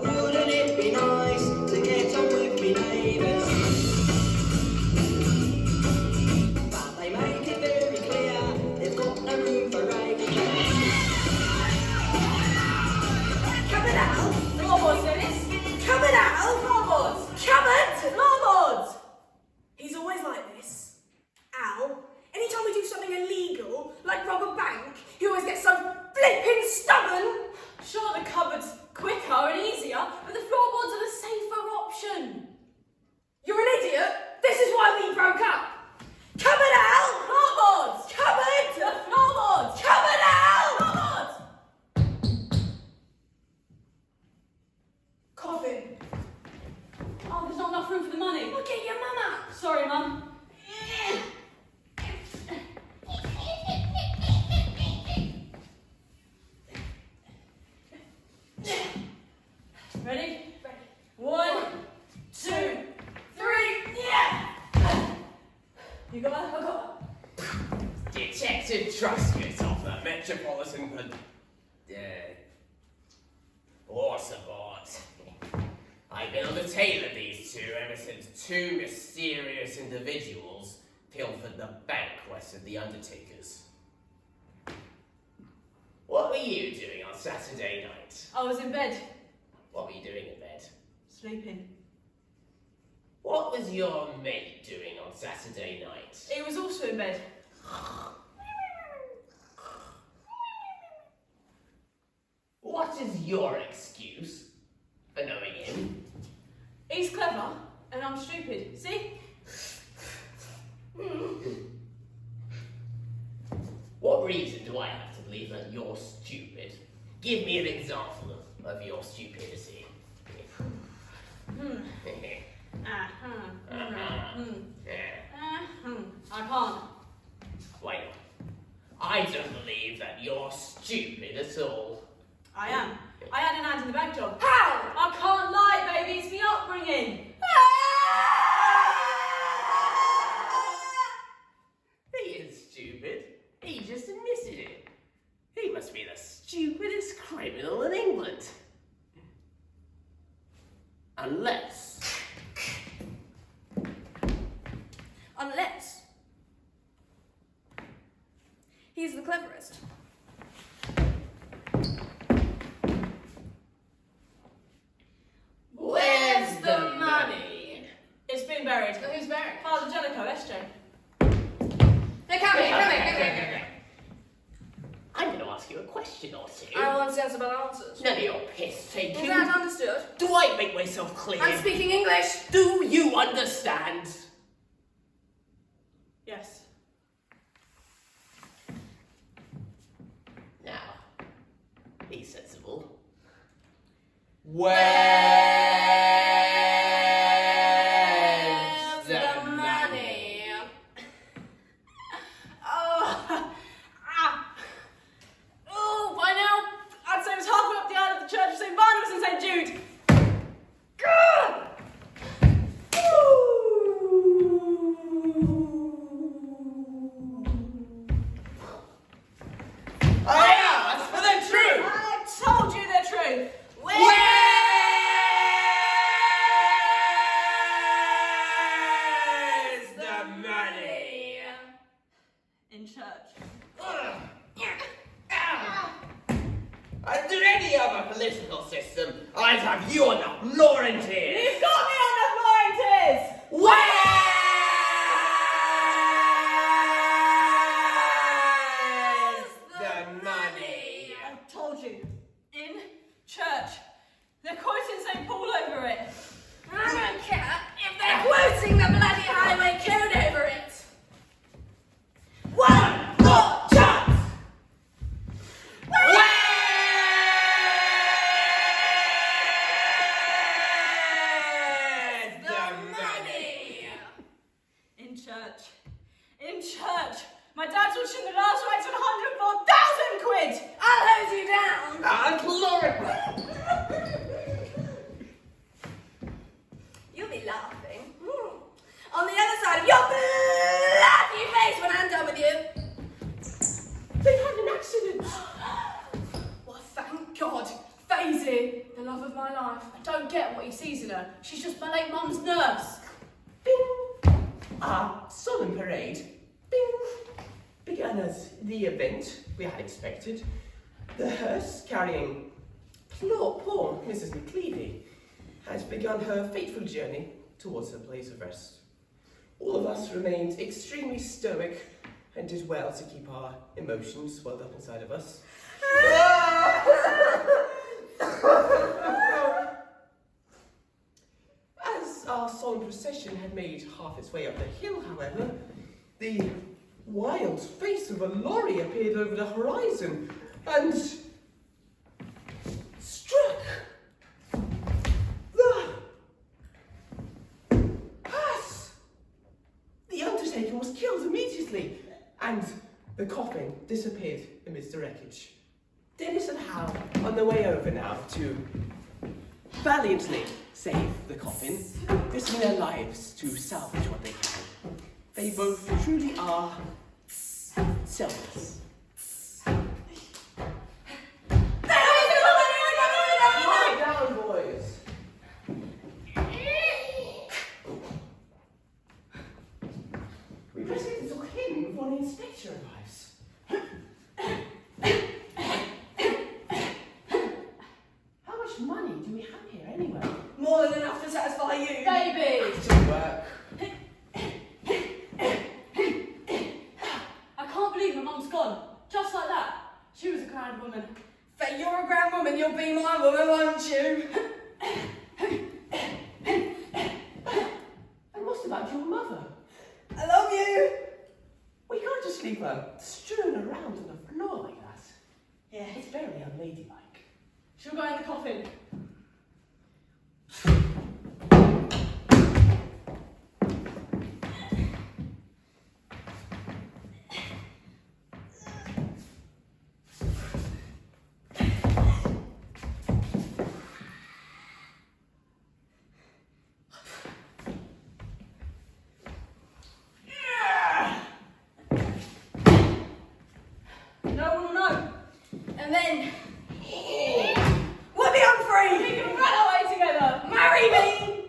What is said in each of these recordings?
Wouldn't it be nice to get on with me neighbours? But they make it very clear they've got no room for regulars. Cupboard out! Floorboards, Dennis! Cupboard out! Floorboards! Cupboard! Floorboards! He's always like this. Al, anytime we do something illegal, like rob a bank, he always gets so flipping stubborn. Sure, the cupboard's quicker and easier, but the floorboards are the safer option. You're an idiot. This is why we broke up. Cupboard Al! Floorboards! Cupboard! The floorboards! Cupboard Al! Floorboards! Coffin. Oh, there's not enough room for the money. Well, get your mum out. Sorry, Mum. Ready? Ready. 1, 2, 3, yeah! You got it? I got it. Detective Truscott of the Metropolitan Autobot. I've been on the tail of these two ever since two mysterious individuals pilfered the bank west of the Undertakers. What were you doing on Saturday night? I was in bed. What were you doing in bed? Sleeping. What was your mate doing on Saturday night? He was also in bed. What is your excuse for knowing him? He's clever, and I'm stupid. See? What reason do I have to believe that you're stupid? Give me an example of your stupidity. I can't. Why not? I don't believe that you're stupid at all. I am. I had an hand in the bank job. How? I can't lie, baby. It's my upbringing. He is stupid. He just admitted it. He must be the stupidest criminal in England. Unless he's the cleverest. Where's the money? It's been buried. Who's buried? Father Jellicoe, SJ. They're coming, coming. I'm going to ask you a question or two. I want sensible answers. None of your piss taking. Is that understood? Do I make myself clear? I'm speaking English. Do you understand? Yes. Now, be sensible. Where's the money? Oh, by now, I'd say it was halfway up the aisle of the Church of St. Barnabas and St. Jude. I asked for the truth! I told you the truth. Where's the money? In church. Under any other political system, I'd have you on the floor in tears. You've got me on the floor in tears. Where's the money? I told you. In church. They're quoting St. Paul over it. I don't care if they're quoting the bloody highway code over it. One more chance. Where's the money? In church. In church. My dad's watching the last rites on 104,000 quid. I'll hose you down. You'll be laughing. On the other side of your bloody face when I'm done with you. love of my life. I don't get what he sees in her. She's just my late mum's nurse. Bing! Our solemn parade, bing, began as the event we had expected. The hearse carrying poor Mrs. McLeavy had begun her fateful journey towards her place of rest. All of us remained extremely stoic and did well to keep our emotions welled up inside of us. As our solemn procession had made half its way up the hill, however, the wild face of a lorry appeared over the horizon and struck the hearse. The undertaker was killed immediately, and the coffin disappeared amidst the wreckage. Dennis and Hal, on their way over now to valiantly save the coffin, risking their lives to salvage what they can. They both truly are selfless. Lie down, boys. We best get this all hidden before the inspector arrives. How much money do we have here anyway? More than enough to satisfy you. Baby! To work. I can't believe my mum's gone. Just like that. She was a grand woman. But you're a grand woman, you'll be my woman, won't you? And what's about your mother? I love you. We can't just leave her strewn around on the floor like that. Yeah. It's very unladylike. She'll go in the coffin. No one will know. And then We'll be on free. we can run away together. Marry me.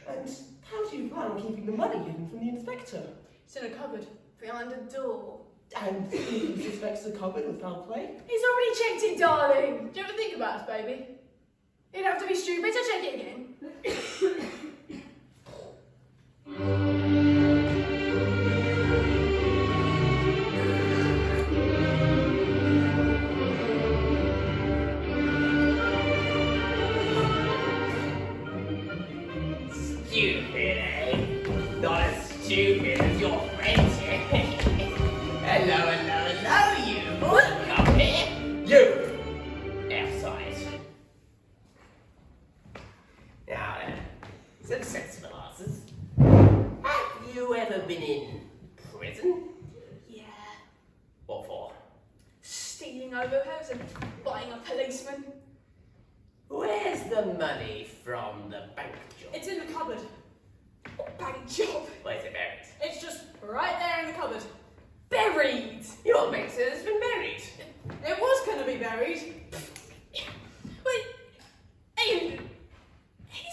And how do you plan on keeping the money hidden from the inspector? It's in a cupboard. Behind a door. And he suspects the cupboard with foul play? He's already checked it, darling. Do you ever think about us, baby? You'd have to be stupid to check it again. Stupid, eh? Not as stupid as your friends. Hello, you. Come here. You. Outside. Now then, some sensible answers. Have you ever been in prison? Yeah. What for? Stealing overheads and buying a policeman. Where's the money from the bank job? It's in the cupboard. Bank job. Where's it buried? It's just right there in the cupboard. Buried. Your mate says it's been buried. It was going to be buried. Wait. He's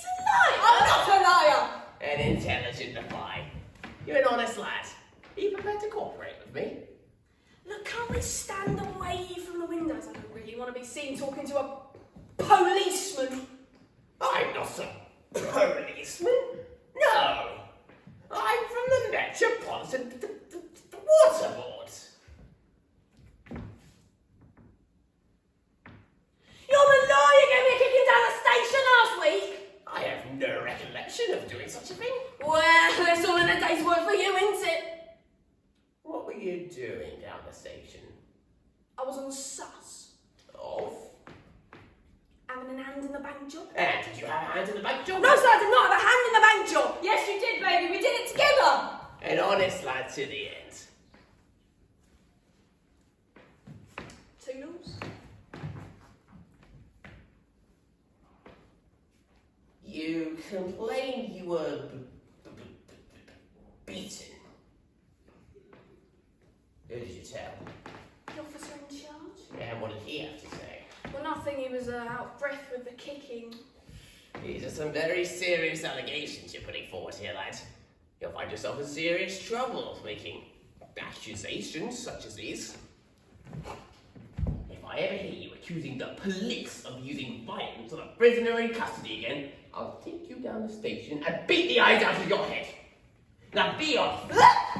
a liar. I'm not a liar. An intelligent reply. You're an honest lad. Are you prepared to cooperate with me? Look, can't we stand away from the windows? I don't really want to be seen talking to a policeman. I'm not a policeman. No. I'm from the Metropolitan Water Board. You're the lawyer gave me a kicking down the station last week. I have no recollection of doing such a thing. Well, it's all in a day's work for you, isn't it? What were you doing down the station? I was on sus. Of? Having a hand in the bank job. And did you have a hand in the bank job? No, sir, I did not have a hand in the bank job. Yes, you did, baby. We did it together. An honest lad to the end. Toodles. You complained you were beaten. nothing. He was out of breath with the kicking. These are some very serious allegations you're putting forward here, lad. You'll find yourself in serious trouble making accusations such as these. If I ever hear you accusing the police of using violence on a prisoner in custody again, I'll take you down the station and beat the eyes out of your head. Now be off!